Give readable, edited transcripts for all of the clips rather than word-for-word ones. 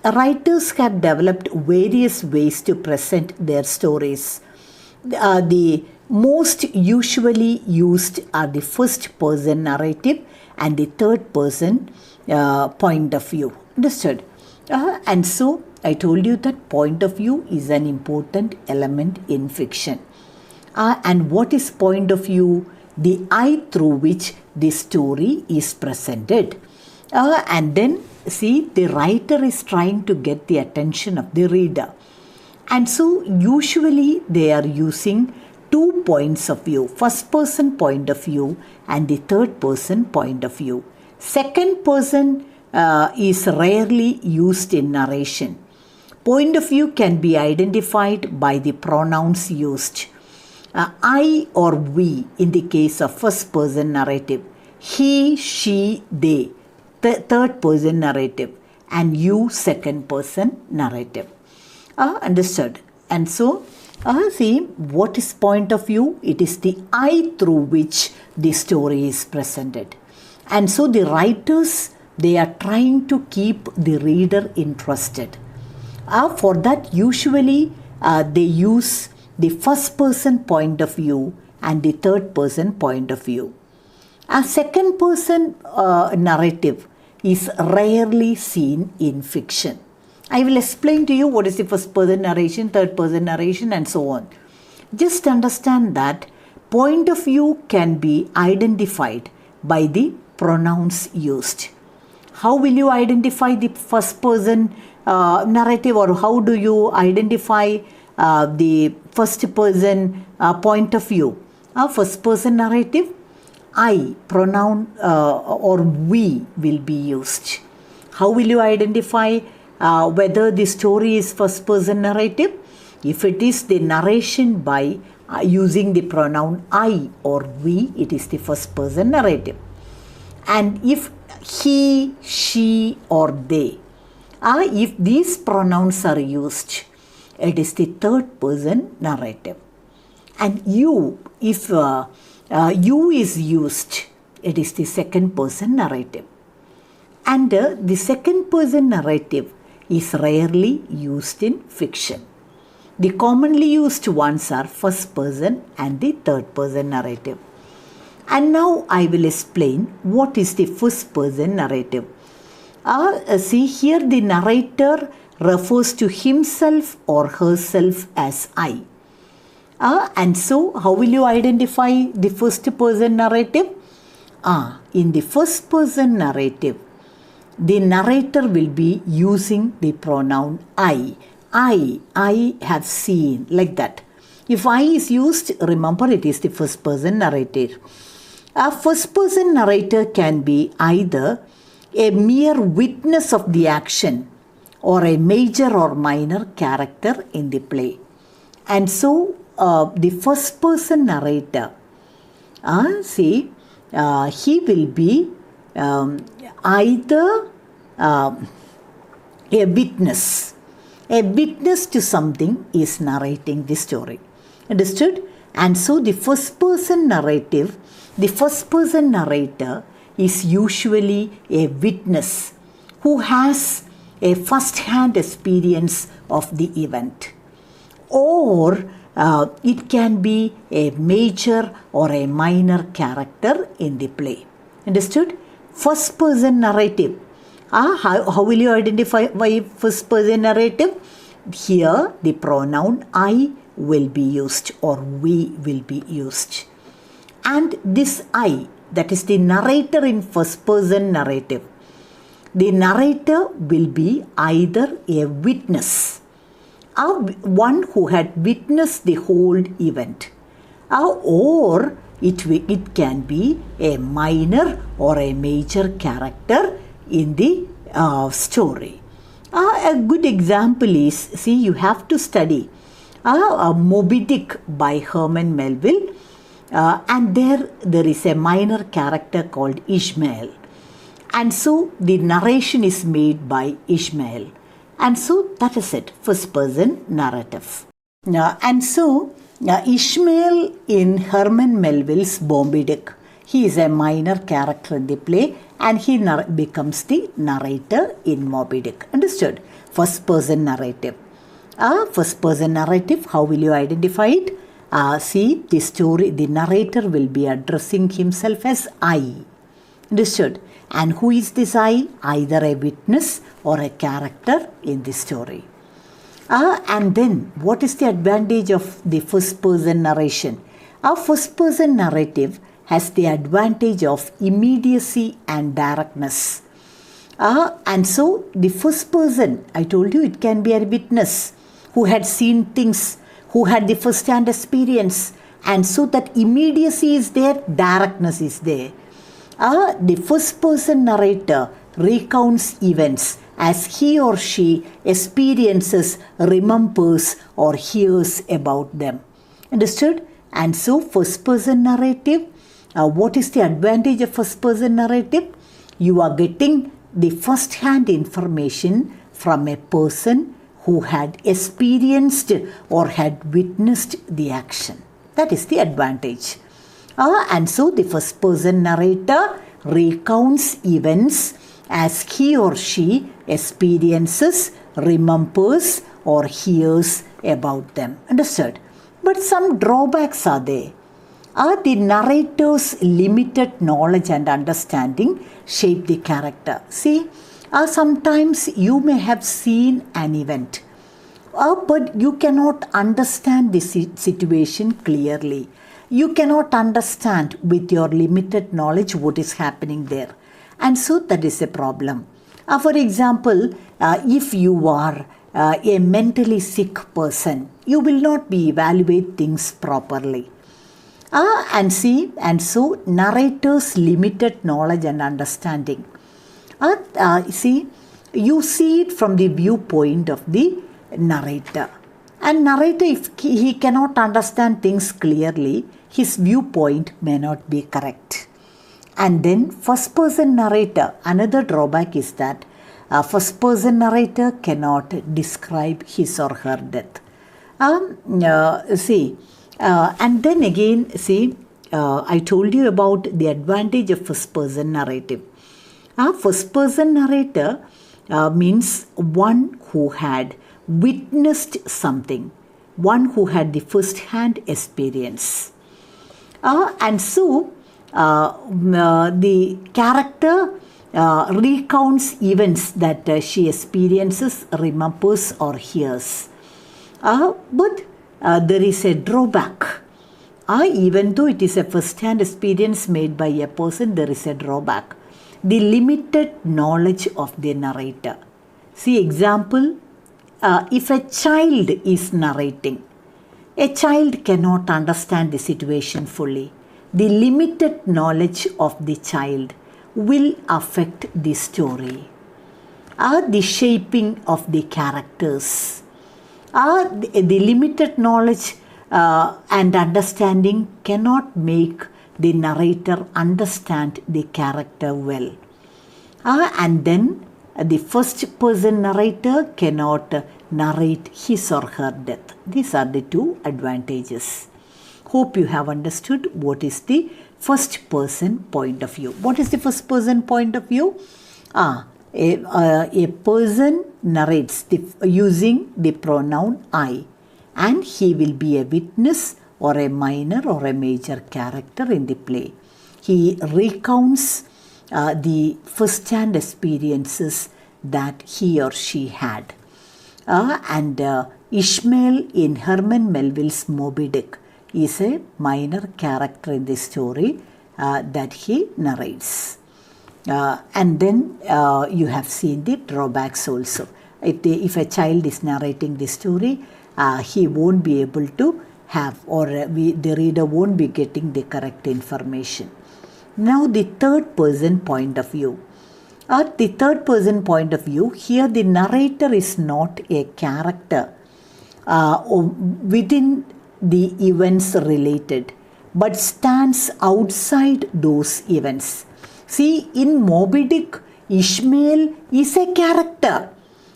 writers have developed various ways to present their stories. The most usually used are the first person narrative and the third person point of view. Understood? And so I told you that point of view is an important element in fiction. And what is point of view? The eye through which the story is presented. And then see, the writer is trying to get the attention of the reader. And so usually they are using 2 points of view, first person point of view and the third person point of view. Second person is rarely used in narration. Point of view can be identified by the pronouns used. I or we in the case of first person narrative, he, she, they, third person narrative, and you second person narrative. Understood? And so, see, what is point of view? It is the eye through which the story is presented. And so the writers, they are trying to keep the reader interested. For that, usually they use the first person point of view and the third person point of view. A second person narrative is rarely seen in fiction. I will explain to you what is the first person narration, third person narration, and so on. Just understand that point of view can be identified by the pronouns used. How will you identify the first person narrative, or how do you identify the first person point of view? First person narrative, I pronoun or we will be used. How will you identify whether the story is first person narrative? If it is the narration by using the pronoun I or we, it is the first person narrative. And if he, she, or they, if these pronouns are used, it is the third person narrative. And you, if you is used, it is the second person narrative. And the second person narrative is rarely used in fiction. The commonly used ones are first person and the third person narrative. And now I will explain what is the first person narrative. See here, the narrator refers to himself or herself as I. And so how will you identify the first person narrative? In the first person narrative, the narrator will be using the pronoun I. I have seen, like that. If I is used, remember it is the first person narrator. A first person narrator can be either a mere witness of the action or a major or minor character in the play. And so the first person narrator, he will be either a witness. A witness to something is narrating the story. Understood? And so the first person narrative, the first person narrator is usually a witness who has a first-hand experience of the event. Or it can be a major or a minor character in the play. Understood? First person narrative. How will you identify first person narrative? Here the pronoun I will be used or we will be used. And this I, that is the narrator in first person narrative, the narrator will be either a witness, one who had witnessed the whole event, or it can be a minor or a major character in the story. A good example is, see, you have to study Moby Dick by Herman Melville, and there is a minor character called Ishmael. And so the narration is made by Ishmael. And so that is it, first person narrative. And so Ishmael in Herman Melville's Moby Dick, he is a minor character in the play and he becomes the narrator in Moby Dick. Understood? first person narrative. First person narrative, how will you identify it? See, the narrator will be addressing himself as I. Understood? And who is this I? Either a witness or a character in the story. And then, what is the advantage of the first person narration? Our first person narrative has the advantage of immediacy and directness. And so, the first person, I told you, it can be a witness who had seen things, who had the first hand experience. And so, that immediacy is there, directness is there. The first person narrator recounts events as he or she experiences, remembers, or hears about them. Understood? And so, first person narrative, what is the advantage of first person narrative? You are getting the first hand information from a person who had experienced or had witnessed the action. That is the advantage. And so, the first person narrator recounts events as he or she experiences, remembers, or hears about them. Understood? But some drawbacks are there. The narrator's limited knowledge and understanding shape the character. See, sometimes you may have seen an event, but you cannot understand the situation clearly. You cannot understand with your limited knowledge what is happening there. And so that is a problem. For example, if you are a mentally sick person, you will not be evaluate things properly. And so narrator's limited knowledge and understanding. You see it from the viewpoint of the narrator. And narrator, if he cannot understand things clearly, his viewpoint may not be correct. And then first person narrator, another drawback is that first person narrator cannot describe his or her death. And then again, I told you about the advantage of first person narrative. First person narrator means one who had witnessed something, one who had the first hand experience. And so, the character recounts events that she experiences, remembers, or hears. But there is a drawback. Even though it is a first-hand experience made by a person, there is a drawback. The limited knowledge of the narrator. See, example, if a child is narrating, a child cannot understand the situation fully. The limited knowledge of the child will affect the story. The shaping of the characters. The limited knowledge and understanding cannot make the narrator understand the character well. And then the first person narrator cannot narrate his or her death. These are the two advantages. Hope you have understood what is the first person point of view. What is the first person point of view? A person narrates using the pronoun I, and he will be a witness or a minor or a major character in the play. He recounts the first-hand experiences that he or she had. And Ishmael in Herman Melville's Moby Dick is a minor character in the story that he narrates. And then you have seen the drawbacks also. If a child is narrating the story, he won't be able to have, or the reader won't be getting the correct information. Now the third person point of view. The third person point of view, here the narrator is not a character within the events related, but stands outside those events. See, in Moby Dick, Ishmael is a character.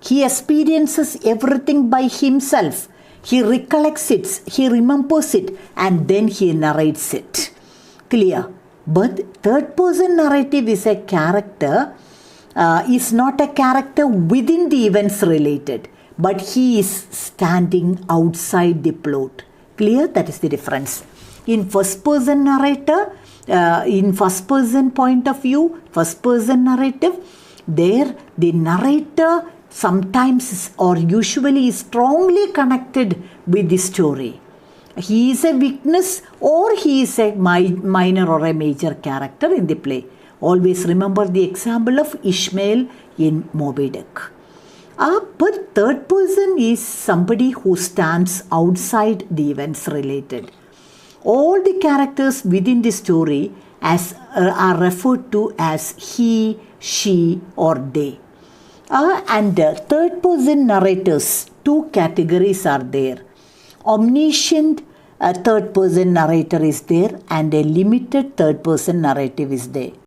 He experiences everything by himself. He recollects it, he remembers it, and then he narrates it. Clear? But third person narrative is a character is not a character within the events related, but he is standing outside the plot. Clear? That is the difference. In first person narrator, in first person point of view, first person narrative, there the narrator sometimes or usually is strongly connected with the story. He is a witness or he is a minor or a major character in the play. Always remember the example of Ishmael in Moby Dick. But third person is somebody who stands outside the events related. All the characters within the story are referred to as he, she or they. And third person narrators, two categories are there. Omniscient third person narrator is there and a limited third person narrative is there.